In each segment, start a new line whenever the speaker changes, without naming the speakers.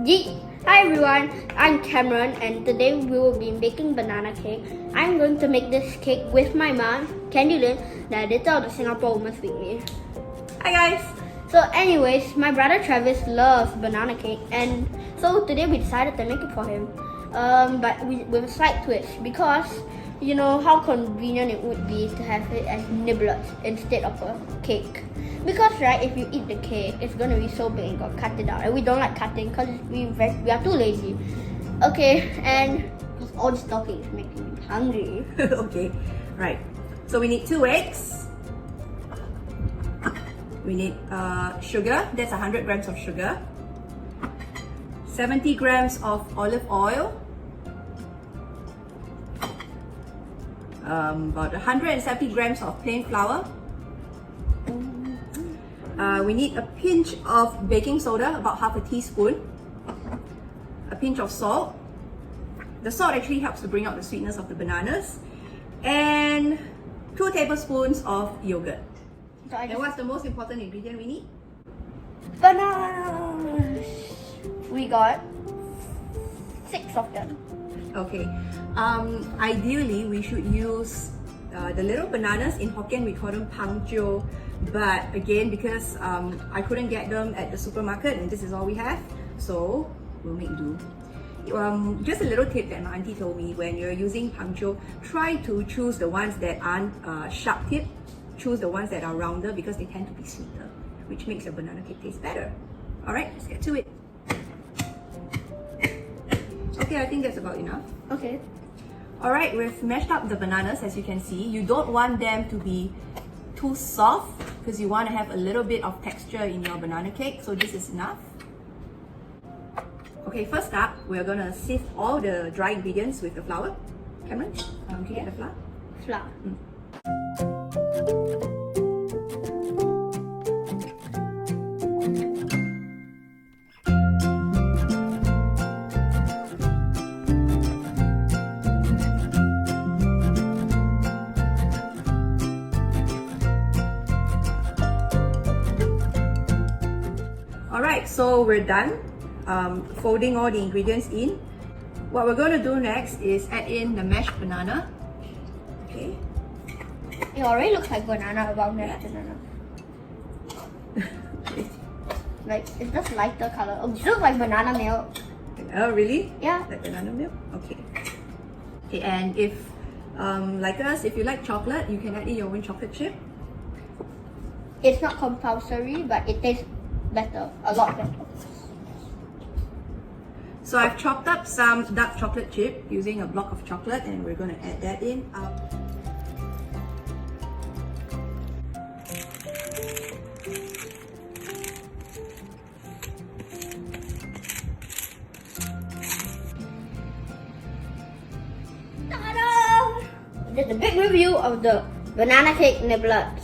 Hi everyone, I'm Cameron and today we will be making banana cake. I'm going to make this cake with my mom, Candy Lynn, the editor of the Singapore Women's Weekly.
Hi guys!
So anyways, my brother Travis loves banana cake and so today we decided to make it for him. But with a slight twist because you know how convenient it would be to have it as niblets instead of a cake. Because right, if you eat the cake, it's gonna be so big and got cut it out, and we don't like cutting because we are too lazy. Okay, and all this talking is making me hungry.
Okay, right. So we need 2 eggs. We need sugar. That's 100 grams of sugar. 70 grams of olive oil. About 170 grams of plain flour. We need a pinch of baking soda, about half a teaspoon. A pinch of salt. The salt actually helps to bring out the sweetness of the bananas. And 2 tablespoons of yogurt.
So
And what's the most important ingredient we need?
bananas. We got 6 of them.
Okay. Ideally, we should use the little bananas. In Hokkien, we call them pang jiu. But again, because I couldn't get them at the supermarket and this is all we have, so we'll make do. Just a little tip that my auntie told me: when you're using pang jiu, try to choose the ones that aren't sharp tip. Choose the ones that are rounder because they tend to be sweeter, which makes your banana cake taste better. Alright, let's get to it. Okay, I think that's about enough.
Okay.
Alright, we've mashed up the bananas as you can see. You don't want them to be too soft because you want to have a little bit of texture in your banana cake, so this is enough. Okay, first up, we're gonna sift all the dry ingredients with the flour. Cameron, can you get the flour?
Flour.
Alright, so we're done folding all the ingredients in. What we're going to do next is add in the mashed banana. Okay.
It already looks like banana about mashed banana. Like, it's just lighter color. Oh, it looks like banana milk.
Oh, really?
Yeah.
Like banana milk? Okay. Okay, and if, like us, if you like chocolate, you can add in your own chocolate chip.
It's not compulsory, but it tastes better. A lot better.
So I've chopped up some dark chocolate chip using a block of chocolate and we're going to add that in.
Ta-da! This is a big review of the banana cake niblets.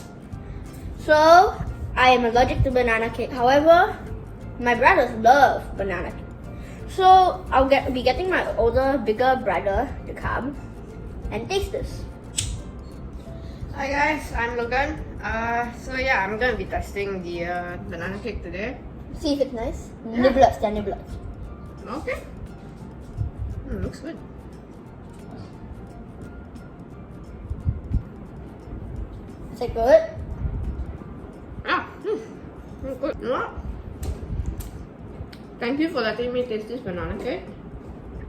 So, I am allergic to banana cake. However, my brothers love banana cake. So, I'll be getting my older, bigger brother to come and taste this.
Hi guys, I'm Logan. So yeah, I'm gonna be testing the banana cake today.
See if it's nice. Niblets, they're niblets.
Okay. Looks good.
Is it good?
Good. You know what? Thank you for letting me taste this banana cake.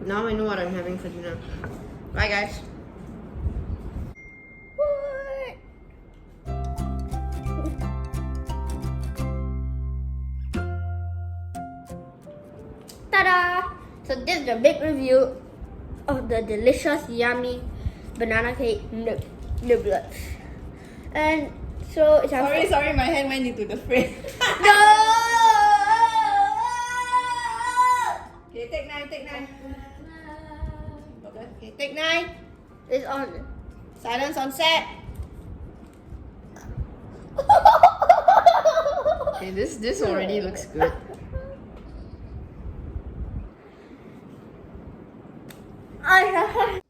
Now I know what I'm having for dinner. Bye guys.
What? Ta-da! So this is the big review of the delicious, yummy banana cake niblets. And so it's our
Sorry, my hand went into the frame.
No!
Okay, take 9.
Okay, take 9.
It's on.
Silence on set. Okay, this already looks good.
I